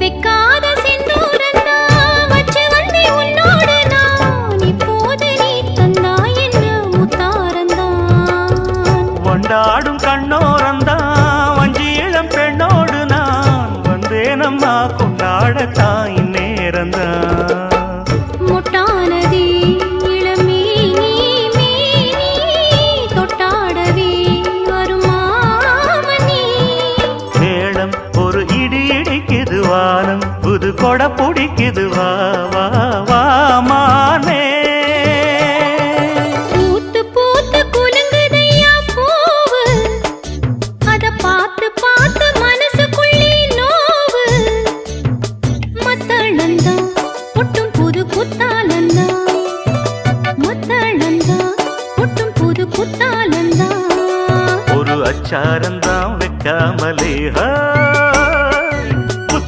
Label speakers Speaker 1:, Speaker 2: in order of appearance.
Speaker 1: வெக்காத செந்தூரந்தா வச்சு வந்தே உன்னோடு நான் இப்போது நீ தந்தாய் என்ற முத்தாரந்தான்
Speaker 2: கொண்டாடும் கண்ணோரந்தான் வஞ்சி இளம் பெண்ணோடு நான் வந்தேனம்மா கொண்டாடத்தான் இந்நேரந்தான்
Speaker 1: முட்டானதே இளமே நீ தொட்டாடவே வருமாமணி
Speaker 2: மேளம் ஒரு இடி இடிக்குது வானம் புது கொடை பிடிக்குது வா வா வா மானே
Speaker 1: பூத்து பூத்து குலுங்குதையா பூவு அத பார்த்து பார்த்து மனசுக்குள்ளே நோவு மத்தளந்தா ஒட்டும் புது குத்தாலந்தா மத்தளந்தா ஒட்டும் புது குத்தாலந்தா
Speaker 2: ஒரு அச்சாரந்தான்